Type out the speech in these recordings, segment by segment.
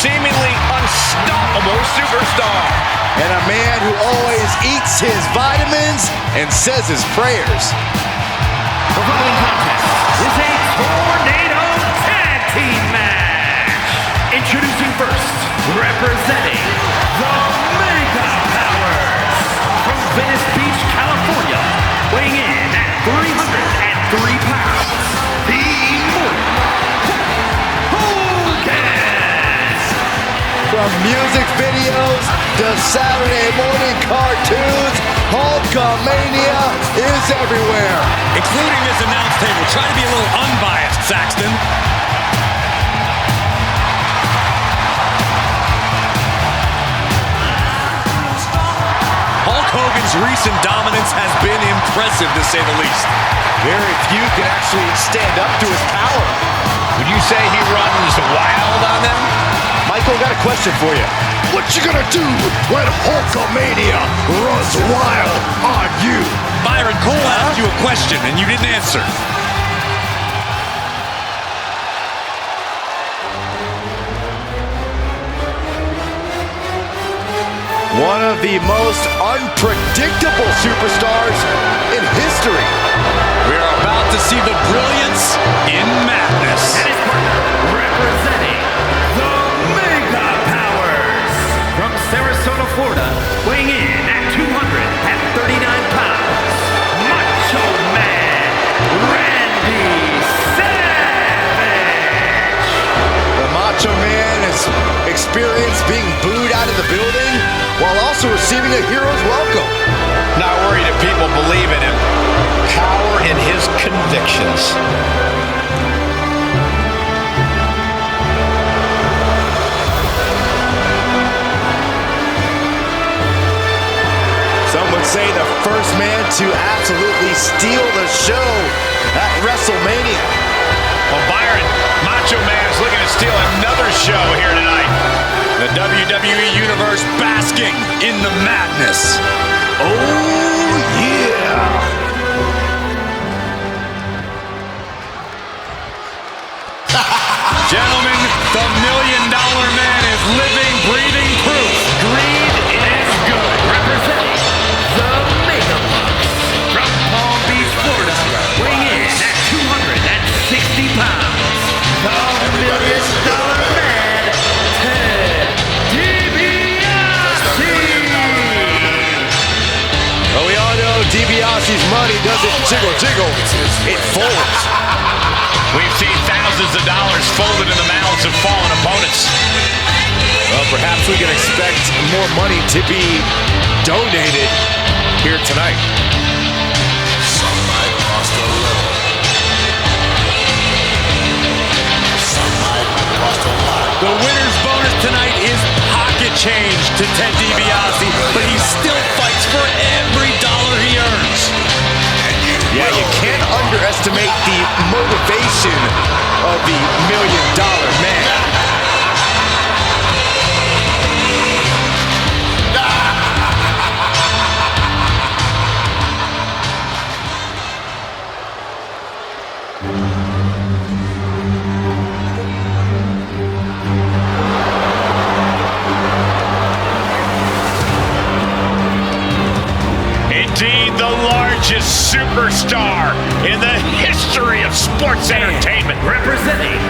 seemingly unstoppable superstar. And a man who always eats his vitamins and says his prayers. The following contest is a tornado tag team match. Introducing first, representing the Mega Powers from Venice Beach, California, weighing in at 303 pounds, the Immortal Hogan. From music videos to Saturday morning cartoons, Hulkamania is everywhere. Including this announce table. Try to be a little unbiased, Saxton. Hulk Hogan's recent dominance has been impressive, to say the least. Very few can actually stand up to his power. Would you say he runs wild on them? Michael, got a question for you. What you gonna do when Hulkamania runs wild on you? Byron, Cole asked you a question and you didn't answer. One of the most unpredictable superstars in history. We are about to see the brilliance in madness. And his partner, representing the Mega Powers from Sarasota, Florida, weighing in at 239 pounds, Macho Man, Randy Savage. The Macho Man has experienced being booed out of the building while also receiving a hero's welcome. Not worried if people believe in him. Power in his convictions. Some would say the first man to absolutely steal the show at WrestleMania. Well, Byron, Macho Man is looking to steal another show here tonight. The WWE Universe basking in the madness. Oh, yeah. Gentlemen, the $1 Million Man is living, breathing proof. Greed is good. Representing the Mega Bucks from Palm Beach, Florida, weighing in at 260 pounds, the $1 Million Man, Ted DiBiase. Well, we all know DiBiase's money doesn't jiggle, jiggle. It folds. We've seen thousands of dollars folded in the mouths of fallen opponents. Well, perhaps we can expect more money to be donated here tonight. Some might cost a little. Some might cost a lot. The winner's bonus tonight is pocket change to Ted DiBiase, but he still fights for every dollar he earns. Yeah, you can't underestimate the motivation of the $1 Million Man. Indeed, the largest superstar in the history of sports entertainment. Representing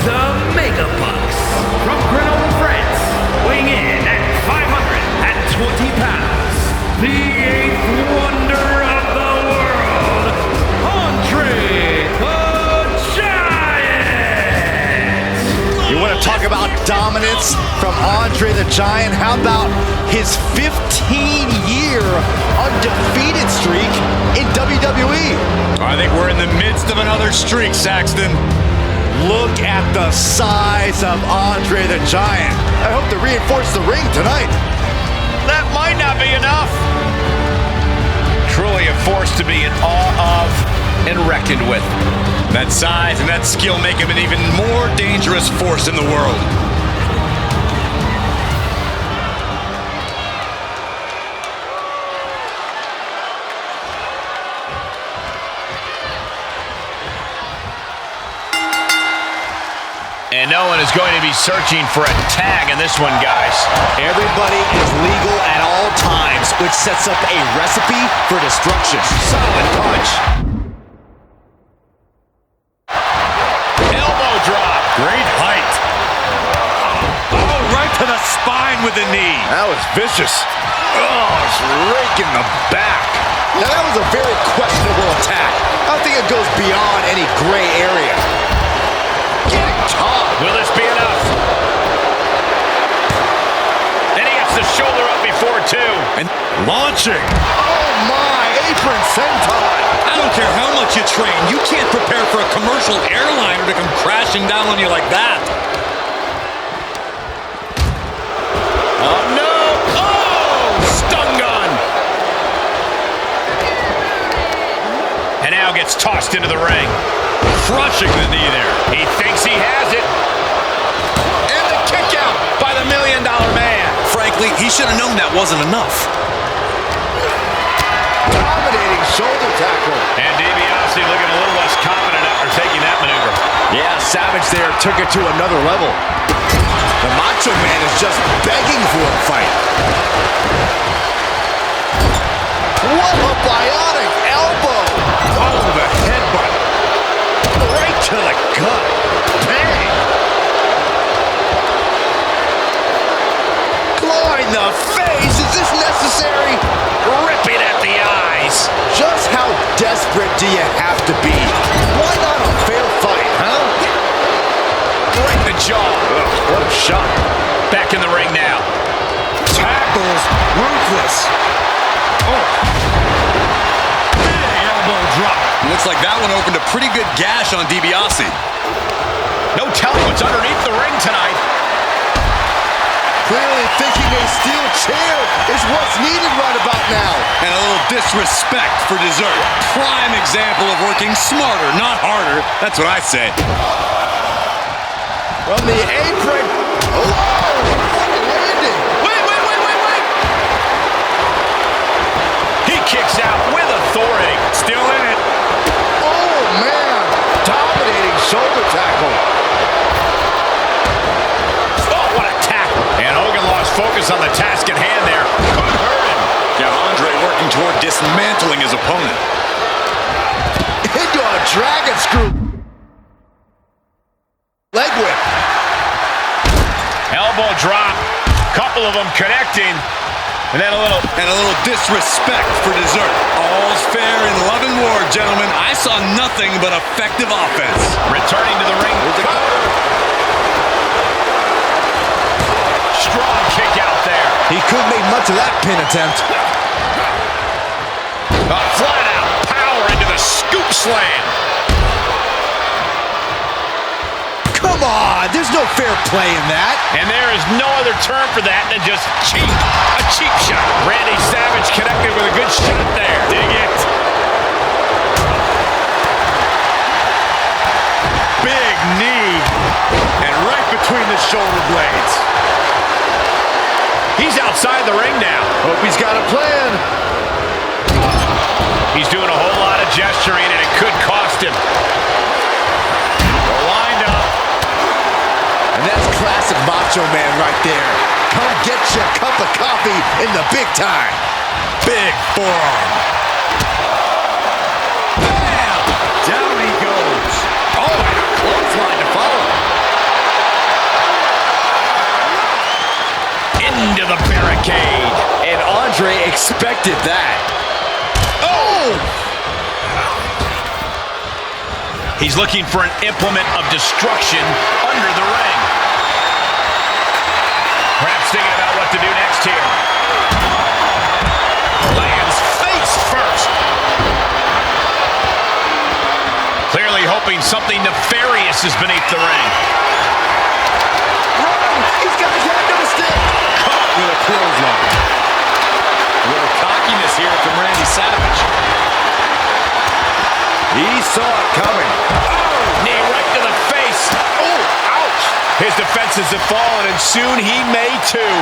the Mega Bucks from Grenoble, France, weighing in at 520 pounds, the eighth wonder of the world, Andre the Giant. You want to talk about dominance from Andre the Giant? How about his 15-year undefeated streak in WWE? I think we're in the midst of another streak, Saxton. Look at the size of Andre the Giant. I hope to reinforce the ring tonight. That might not be enough. Truly a force to be in awe of and reckoned with. That size and that skill make him an even more dangerous force in the world. And no one is going to be searching for a tag in this one, guys. Everybody is legal at all times, which sets up a recipe for destruction. Solid punch. Elbow drop. Great height. Oh, right to the spine with the knee. That was vicious. Oh, it's raking the back. Now that was a very questionable attack. I think it goes beyond any gray area. Getting tough. Will this be enough? And he gets the shoulder up before two. And launching. Oh my, apron senton. I don't care how much you train. You can't prepare for a commercial airliner to come crashing down on you like that. Oh, no. Oh, stun gun. And now gets tossed into the ring. Crushing the knee there. He thinks he has it. And the kick out by the $1 Million Man. Frankly, he should have known that wasn't enough. Dominating shoulder tackle. And DiBiase looking a little less confident after taking that maneuver. Yeah, Savage there took it to another level. The Macho Man is just begging for a fight. What a bionic elbow. Oh, the headbutt. Right to the gut. Bang. Claw in the face. Is this necessary? Ripping at the eyes. Just how desperate do you have to be? Why not a fair fight, huh? Right in the jaw. Ugh, what a shot. Back in the ring now. Tackles. Ruthless. Oh. Big elbow drop. Looks like that one opened a pretty good gash on DiBiase. No telling what's underneath the ring tonight. Clearly thinking a steel chair is what's needed right about now. And a little disrespect for dessert. Prime example of working smarter, not harder. That's what I say. From the apron. Oh, landing. Wait. He kicks out with authority. Still in it. Oh, man. Dominating shoulder tackle. Oh, what a tackle. And Hogan lost focus on the task at hand there. Could hurt him. Yeah, Andre working toward dismantling his opponent. Into a dragon screw. Leg whip. Elbow drop. Couple of them connecting. And then a little disrespect for dessert. All's fair in love and war, gentlemen. I saw nothing but effective offense. returning to the ring. Strong kick out there. He couldn't make much of that pin attempt. Flat out power into the scoop slam. Come on, there's no fair play in that. And there is no other term for that than just cheap. A cheap shot. Randy Savage connected with a good shot there. Dig it. Big knee. And right between the shoulder blades. He's outside the ring now. Hope he's got a plan. He's doing a whole lot of gesturing, and it could cost him. Lined up. And that's classic Macho Man right there. Come get your cup of coffee in the big time. Big forearm. Bam! Down he goes. Oh, and a clothesline to follow. Into the barricade. And Andre expected that. Oh! He's looking for an implement of destruction under the ring. Perhaps thinking about what to do next here. Lands face first. Clearly hoping something nefarious is beneath the ring. Run! He's got his hand on the stick. Caught with a clothesline. A little cockiness here from Randy Savage. He saw it coming. Oh, knee right to the face. Oh, ouch. His defenses have fallen, and soon he may too.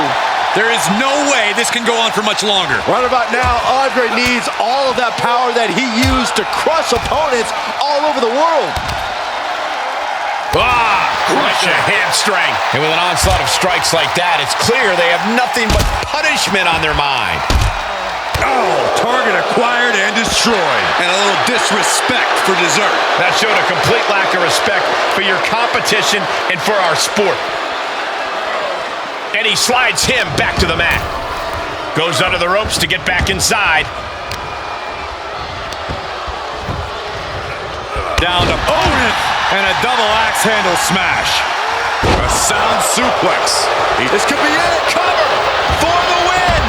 There is no way this can go on for much longer. Right about now, Andre needs all of that power that he used to crush opponents all over the world. Crush a hamstring. And with an onslaught of strikes like that, it's clear they have nothing but punishment on their mind. Oh, target acquired and destroyed. And a little disrespect for dessert. That showed a complete lack of respect for your competition and for our sport. And he slides him back to the mat. Goes under the ropes to get back inside. Down to opponent. And a double axe handle smash. A sound suplex. This could be it. Cover for the win.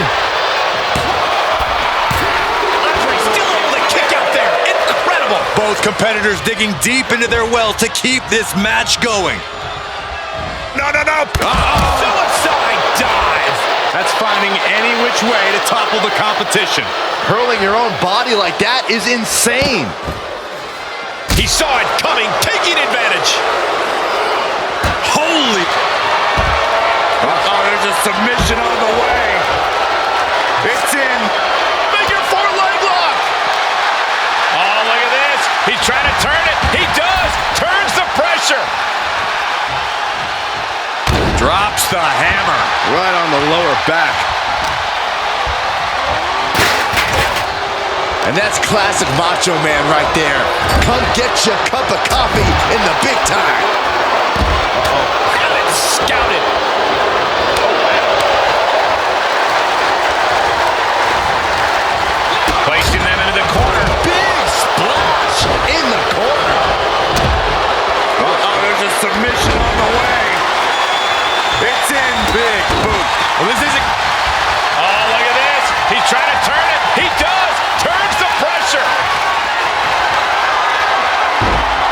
Andre still able to kick out there. Incredible. Both competitors digging deep into their well to keep this match going. No. Suicide dive. That's finding any which way to topple the competition. Hurling your own body like that is insane. He saw it coming, taking advantage. Holy. There's a submission on the way. It's in. Figure 4 leg lock. Oh, look at this. He's trying to turn it. He does. Turns the pressure. Drops the hammer. Right on the lower back. And that's classic Macho Man right there. Come get your cup of coffee in the big time. Got it scouted. Placing them into the corner. Big splash in the corner. There's a submission on the way. It's in. Big boot. Well, this isn't. Oh, look at this. He's trying to turn it. He does. Turns the pressure.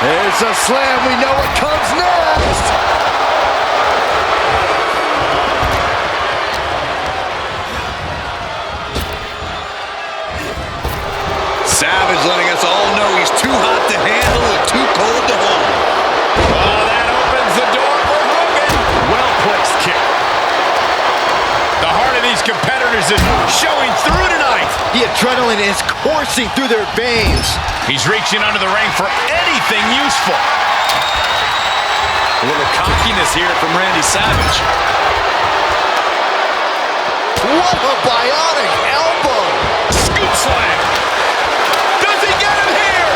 There's a slam. We know what comes next. Savage letting us all know he's too hot to handle and too cold to hold. Oh, that opens the door for Hogan. Well-placed kick. The heart of these competitors is showing through tonight. The adrenaline is coursing through their veins. He's reaching under the ring for anything useful. A little cockiness here from Randy Savage. What a bionic elbow. Scoop slam. Does he get him here?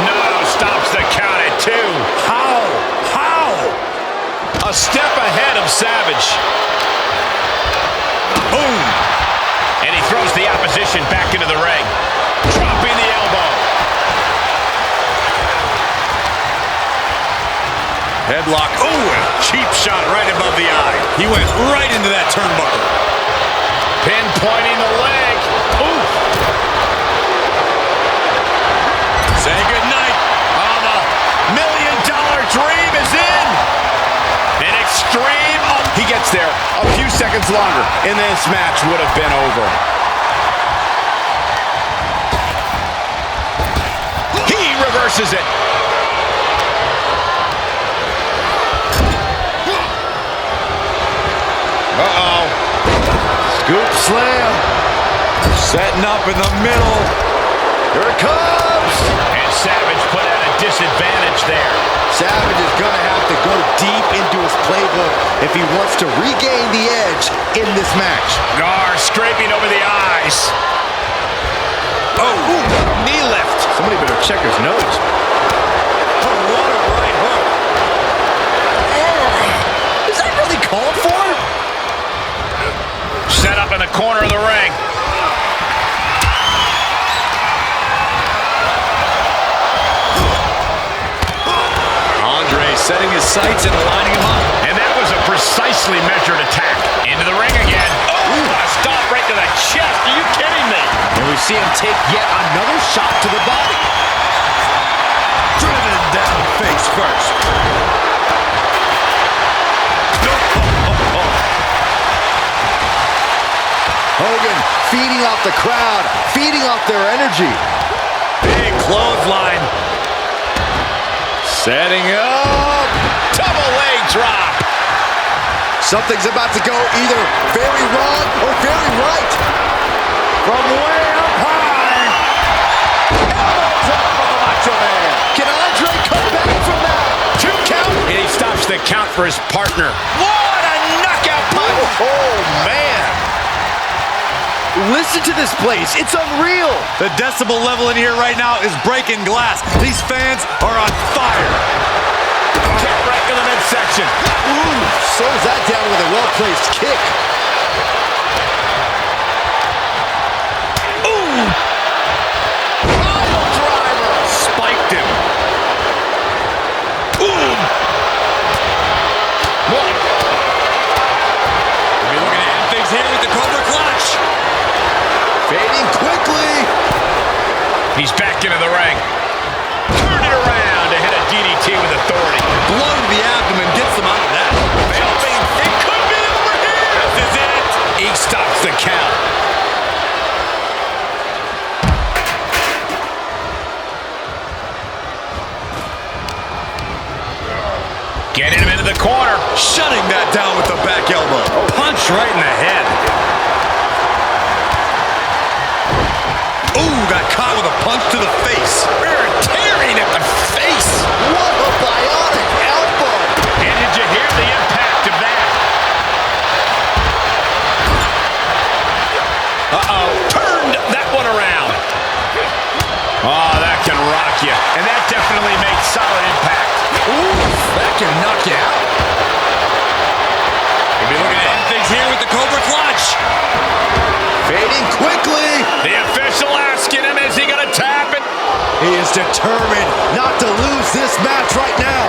No, stops the count at 2. How? A step ahead of Savage. Boom. And he throws the opposition back into the ring. Dropping the elbow. Headlock. Oh, a cheap shot right above the eye. He went right into that turnbuckle. Pinpointing the leg. Ooh. Say goodnight. Oh, the $1 million dream is in. An extreme. He gets there a few seconds longer, and this match would have been over. He reverses it. Uh-oh. Scoop slam. Setting up in the middle. Here it comes. And Savage put at a disadvantage there. Savage is going to have to go deep into his playbook if he wants to regain the edge in this match. Gar scraping over the eyes. Oh, Knee lift. Somebody better check his nose. what a right hook. Is that really called for? Set up in the corner of the ring. Andre setting his sights and lining him up. And that was a precisely measured attack. Into the ring again. Oh, a stop right to the chest. Are you kidding me? And we see him take yet another shot to the body. Driven down face first. Hogan feeding off the crowd, feeding off their energy. Big clothesline. Setting up. Double leg drop. Something's about to go either very wrong or very right. From way the count for his partner. What a knockout punch! Oh, man. Listen to this place. It's unreal. The decibel level in here right now is breaking glass. These fans are on fire. Kick right to the midsection. Ooh, slows that down with a well-placed kick. Ooh. Pile driver. Spiked him. Ooh. One. We're looking to end things here with the Cobra Clutch. Fading quickly. He's back into the ring. Turn it around to hit a DDT with authority. Blow to the abdomen gets them out of that. Jumping. It could be over here. This is it. He stops the count. Getting him into the corner. Shutting that down with the back elbow. Punch right in the head. Ooh, got caught with a punch to the face. Tearing at the face. What a bionic elbow. And did you hear the impact of that? Uh-oh. Turned that one around. Oh, that can rock you. And that definitely makes solid impact. Ooh, that can knock you out. We'll be looking to end things here with the Cobra Clutch. Fading quickly. The official asking him, is he going to tap it? He is determined not to lose this match right now.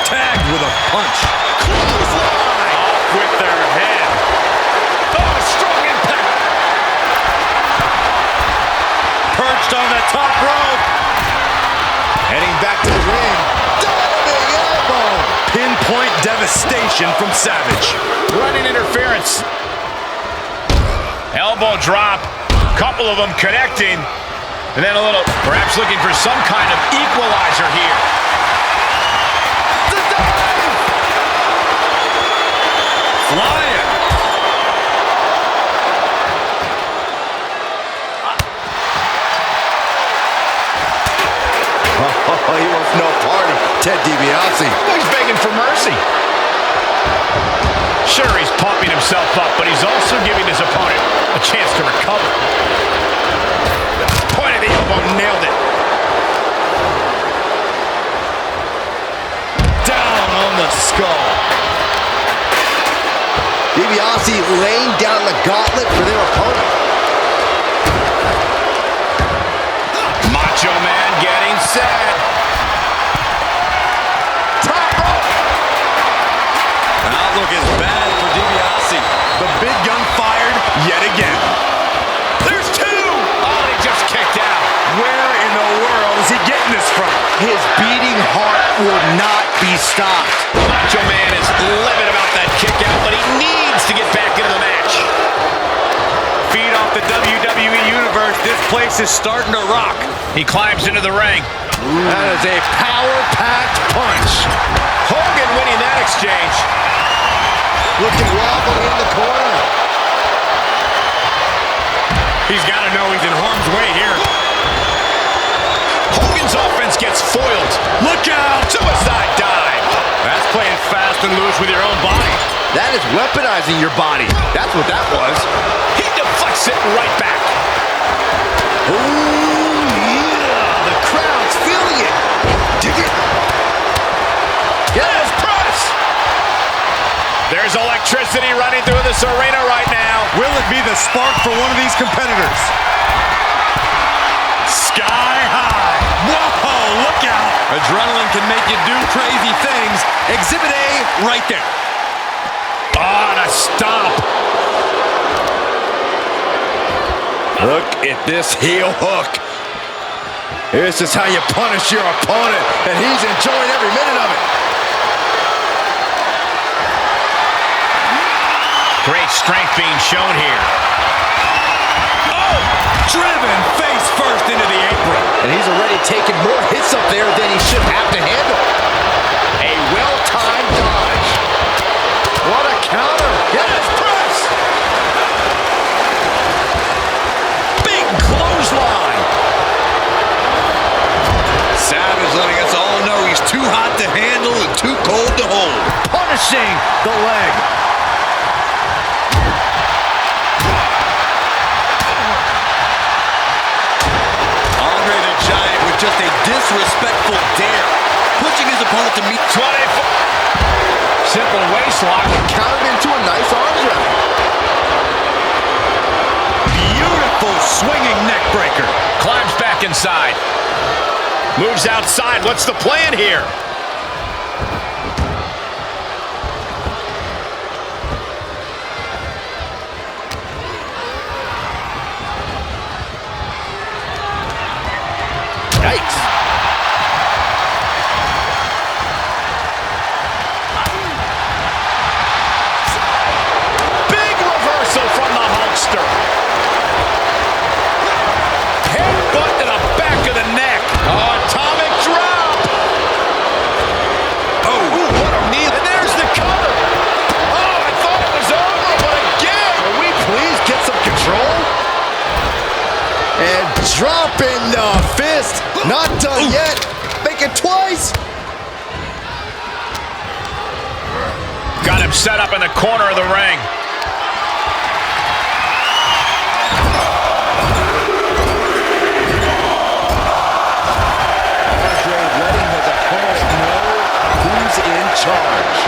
Tagged with a punch. Clothesline. Off with their head. Oh, strong impact. Perched on the top rope. Heading back to the ring. Diving elbow. Pinpoint devastation from Savage. Running interference. Elbow drop. Couple of them connecting. And then a little, perhaps looking for some kind of equalizer here. The dive. Flying. Oh, he wants no part of Ted DiBiase. He's begging for mercy. Sure, he's pumping himself up, but he's also giving his opponent a chance to recover. Point of the elbow, nailed it. Down on the skull. DiBiase laying down the gauntlet for their opponent. Macho Man getting set. Top rope. The outlook is bad for DiBiase. The big gun fired yet again. There's two. Oh, he just kicked out. Where in the world is he getting this from? His beating heart will not be stopped. Macho Man is livid about that kick out, but he needs to get back into the match. Feed off the WWE Universe. This place is starting to rock. He climbs into the ring. That is a power-packed punch. Hogan winning that exchange. Looking wobbly in the corner. He's got to know he's in harm's way here. Hogan's offense gets foiled. Look out! Suicide dive. That's playing fast and loose with your own body. That is weaponizing your body. That's what that was. He deflects it right back. Ooh, yeah. The crowd's feeling it. Dig it. Yes, press. There's electricity running through this arena right now. Will it be the spark for one of these competitors? Sky high. Whoa, look out. Adrenaline can make you do crazy things. Exhibit A right there. On a stomp. Look at this heel hook. This is how you punish your opponent, and he's enjoying every minute of it. Great strength being shown here. Oh, driven face first into the apron. And he's already taken more hits up there than he should have to handle. A well-timed dodge. What a counter. Yes, press. Big clothesline. Savage letting us all know he's too hot to handle smashing the leg. Andre the Giant with just a disrespectful dare, pushing his opponent to meet 24. Simple waist lock. Countered into a nice arm drag. Beautiful swinging neck breaker. Climbs back inside. Moves outside. What's the plan here? Yikes. Big reversal from the Hulkster. Headbutt to the back of the neck. Oh, atomic drop. Oh, what a knee. And there's the cover. Oh, I thought it was over, but again. Can we please get some control? And dropping the fist. Not done yet. Make it twice. Got him set up in the corner of the ring. Andre letting his opponent know who's in charge.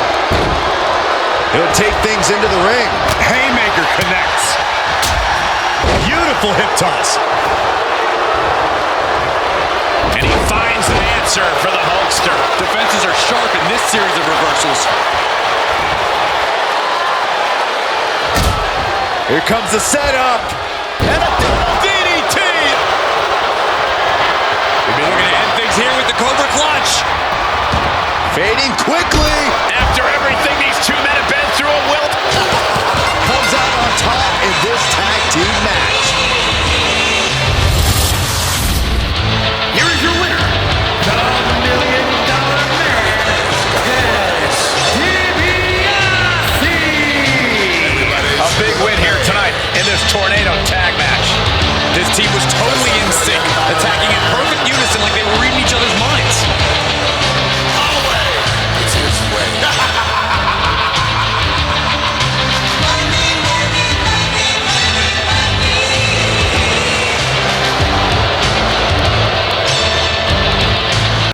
He'll take things into the ring. Haymaker connects. Beautiful hip toss. And he finds an answer for the Hulkster. defenses are sharp in this series of reversals. Here comes the setup. And a double DDT! We'll be looking to end things here with the Cobra Clutch. Fading quickly. After everything these two men have been through, Will Comes out on top in this tag team match.